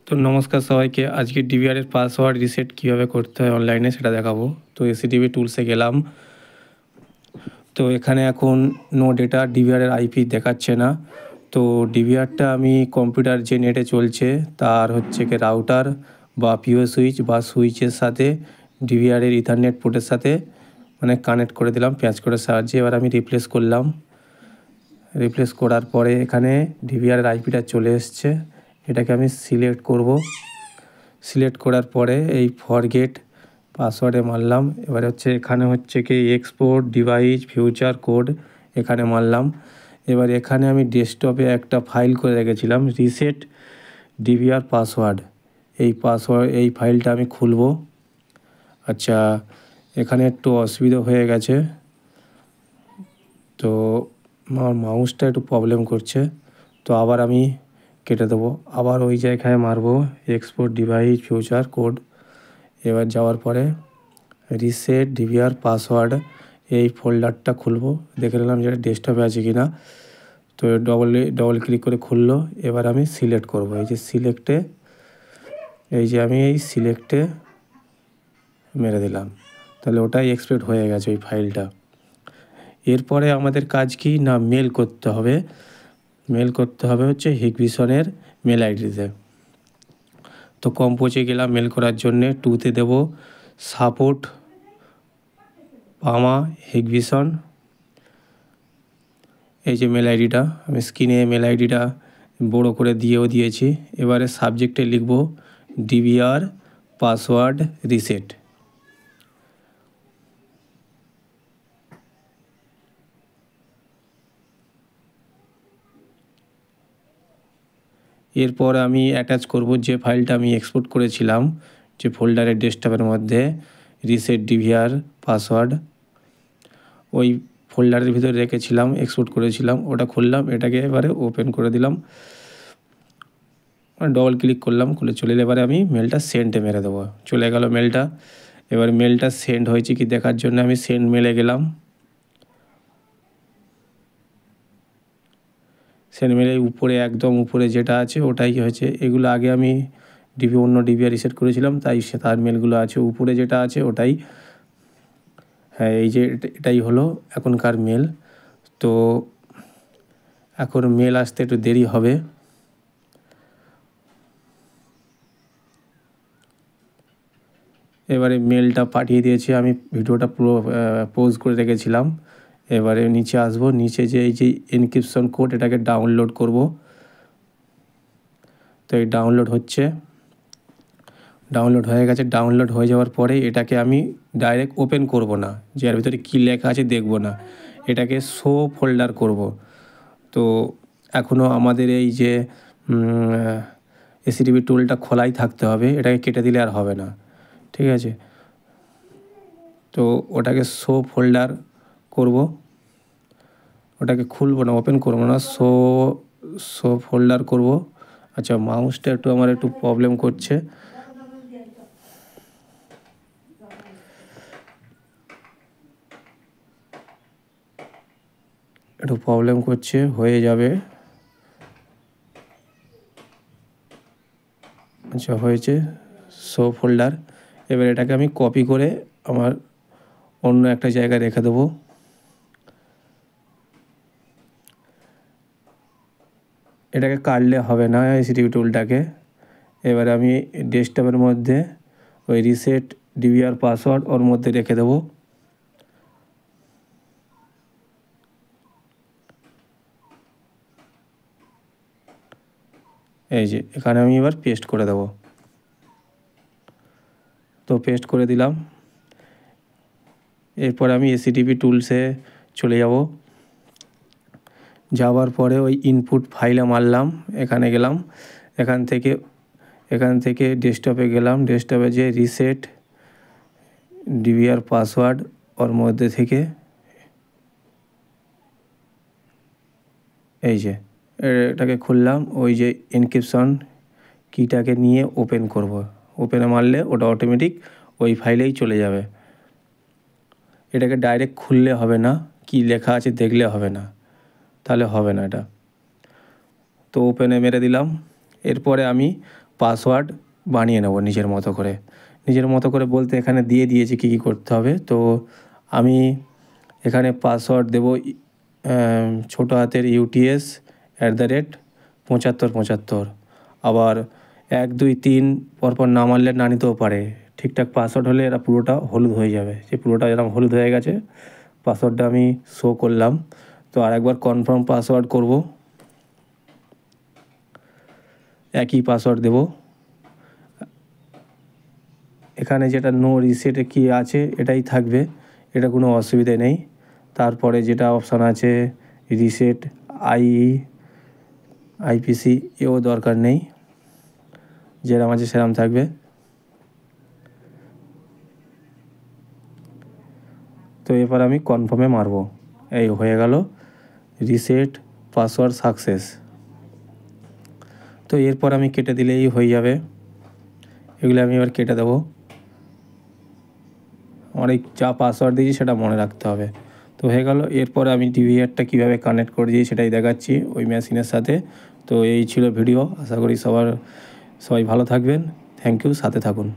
তো নমস্কার সবাইকে। আজকে ডিভিআর এর পাসওয়ার্ড রিসেট কীভাবে করতে হয় অনলাইনে সেটা দেখাবো। তো এসিটিভি টুলসে গেলাম। তো এখানে এখন নো ডেটা ডিভিআর এর আইপি দেখাচ্ছে না। তো ডিভিআরটা আমি কম্পিউটার যে নেটে চলছে তার হচ্ছে কি রাউটার বা পিও সুইচ বা সুইচের সাথে ডিভিআর এর ইথারনেট পোর্টের সাথে মানে কানেক্ট করে দিলাম প্যাচ কোডের সাহায্যে। এবার আমি রিপ্লেস করলাম। রিপ্লেস করার পরে এখানে ডিভিআর এর আইপিটা চলে এসছে। এটাকে আমি সিলেক্ট করব। সিলেক্ট করার পরে এই ফরগেট পাসওয়ার্ডে মারলাম। এবারে হচ্ছে এখানে হচ্ছে কি এক্সপোর্ট ডিভাইস ফিউচার কোড এখানে মারলাম। এবার এখানে আমি ডেস্কটপে একটা ফাইল করে রেখেছিলাম রিসেট ডিভিআর পাসওয়ার্ড। এই ফাইলটা আমি খুলব। আচ্ছা, এখানে একটু অসুবিধা হয়ে গেছে, তো আমার মাউসটা একটু প্রবলেম করছে। তো আবার আমি কেটে দেবো, আবার ওই জায়গায় মারবো এক্সপোর্ট ডিভাইস ফিউচার কোড। এবার যাওয়ার পরে রিসেট ডিভিআর পাসওয়ার্ড এই ফোল্ডারটা খুলবো, দেখে নিলাম যেটা ডেস্কটপে আছে কি না। তো ডবল ক্লিক করে খুললো। এবার আমি সিলেক্ট করব। এই যে সিলেক্টে মেরে দিলাম, তাহলে ওটাই এক্সপোর্ট হয়ে গেছে ওই ফাইলটা। এরপরে আমাদের কাজ কি না, মেল করতে হবে হচ্ছে হিগভিশনের মেল আইডিতে। তো কম্পোজে গেলাম মেল করার জন্যে, টুতে দেব সাপোর্ট পামা হিগভিশন। এই যে মেল আইডিটা আমি স্ক্রিনে মেল আইডিটা বড় করে দিয়েছি। এবারে সাবজেক্টে লিখব ডিভিআর পাসওয়ার্ড রিসেট। এরপর আমি অ্যাটাচ করব যে ফাইলটা আমি এক্সপোর্ট করেছিলাম যে ফোল্ডারের ডেস্কটপের মধ্যে রিসেট ডিভিআর পাসওয়ার্ড, ওই ফোল্ডারের ভিতরে রেখেছিলাম, এক্সপোর্ট করেছিলাম, ওটা খুললাম। এটাকে এবারে ওপেন করে দিলাম, ডবল ক্লিক করলাম, খুলে চলে এলে এবারে আমি মেলটা সেন্ডে মেরে দেবো। চলে গেল মেলটা। এবার মেলটা সেন্ড হয়েছে কি দেখার জন্য আমি সেন্ড মেলে গেলাম। সেন্ড মেলে উপরে একদম উপরে যেটা আছে ওটাই হয়েছে। এগুলো আগে আমি অন্য ডিভিআর রিসেট করেছিলাম, তাই তার মেলগুলো আছে উপরে যেটা আছে ওটাই। হ্যাঁ, এই যে এটাই হলো এখনকার মেল। তো এখন মেল আসতে একটু দেরি হবে। এবারে মেলটা পাঠিয়ে দিয়েছি আমি, ভিডিওটা পুরো পজ করে রেখেছিলাম। এবারে নিচে আসব, নিচে যে এই যে এনক্রিপশন কোড এটাকে ডাউনলোড করব। তো এই ডাউনলোড হয়ে গেছে। ডাউনলোড হয়ে যাওয়ার পরে এটাকে আমি ডাইরেক্ট ওপেন করব না, যে এর ভিতরে কী লেখা আছে দেখব না, এটাকে শো ফোল্ডার করব। তো এখনও আমাদের এই যে এসিটিভি টুলটা খোলাই থাকতে হবে, এটাকে কেটে দিলে আর হবে না, ঠিক আছে। তো ওটাকে শো ফোল্ডার করব, ওটাকে খুলব না, ওপেন করব না, শো ফোল্ডার করব। আচ্ছা, মাউসটা আমার একটু প্রবলেম করছে। হয়ে যাবে। আচ্ছা, হয়েছে শো ফোল্ডার। এবার এটাকে আমি কপি করে আমার অন্য একটা জায়গায় রেখে দেবো। এটাকে কাটলে হবে না এসিটিভি টুলটাকে। এবারে আমি ডেস্কটপের মধ্যে ওই রিসেট ডিভিআর পাসওয়ার্ড ওর মধ্যে রেখে দেবো। এই যে এখানে আমি এবার পেস্ট করে দেব। তো পেস্ট করে দিলাম। এরপর আমি এসিটিভি টুলসে চলে যাব। যাওয়ার পরে ওই ইনপুট ফাইলে মারলাম, এখানে গেলাম, এখান থেকে ডেস্কটপে গেলাম। ডেস্কটপে যে রিসেট ডিভিআর পাসওয়ার্ড ওর মধ্যে থেকে এই যে এটাকে খুললাম, ওই যে এনক্রিপশন কিটাকে নিয়ে ওপেন করব। ওপেনে মারলে ওটা অটোমেটিক ওই ফাইলেই চলে যাবে। এটাকে ডাইরেক্ট খুললে হবে না, কি লেখা আছে দেখলে হবে না, তাহলে হবে না এটা। তো ওপেনে মেরে দিলাম। এরপরে আমি পাসওয়ার্ড বানিয়ে নেব নিজের মতো করে। নিজের মতো করে বলতে এখানে দিয়ে দিয়েছি কী কী করতে হবে। তো আমি এখানে পাসওয়ার্ড দেবো ছোটো হাতের UTS @7575। আবার 1 2 3 পরপর না মারলে না নিতেও পারে। ঠিকঠাক পাসওয়ার্ড হলে এরা পুরোটা হলুদ হয়ে যাবে। যে পুরোটা এরকম হলুদ হয়ে গেছে, পাসওয়ার্ডটা আমি শো করলাম। তো আরেকবার কনফার্ম পাসওয়ার্ড করব, একই পাসওয়ার্ড দেব। এখানে যেটা নো রিসেটে কি আছে এটাই থাকবে, এটা কোনো অসুবিধে নেই। তারপরে যেটা অপশান আছে রিসেট IPC, এও দরকার নেই, যেরকম আছে সেরকম থাকবে। তো এবার আমি কনফার্মে মারব। এই হয়ে গেল, রিসেট পাসওয়ার্ড সাকসেস। তো এরপর আমি কেটে দিলেই হয়ে যাবে। এগুলো আমি এবার কেটে দেবো। অনেক যা পাসওয়ার্ড দিয়েছি সেটা মনে রাখতে হবে। তো হয়ে গেল। এরপরে আমি ডিভিআরটা কীভাবে কানেক্ট করে দিই সেটাই দেখাচ্ছি ওই মেশিনের সাথে। তো এই ছিল ভিডিও। আশা করি সবাই ভালো থাকবেন। থ্যাংক ইউ, সাথে থাকুন।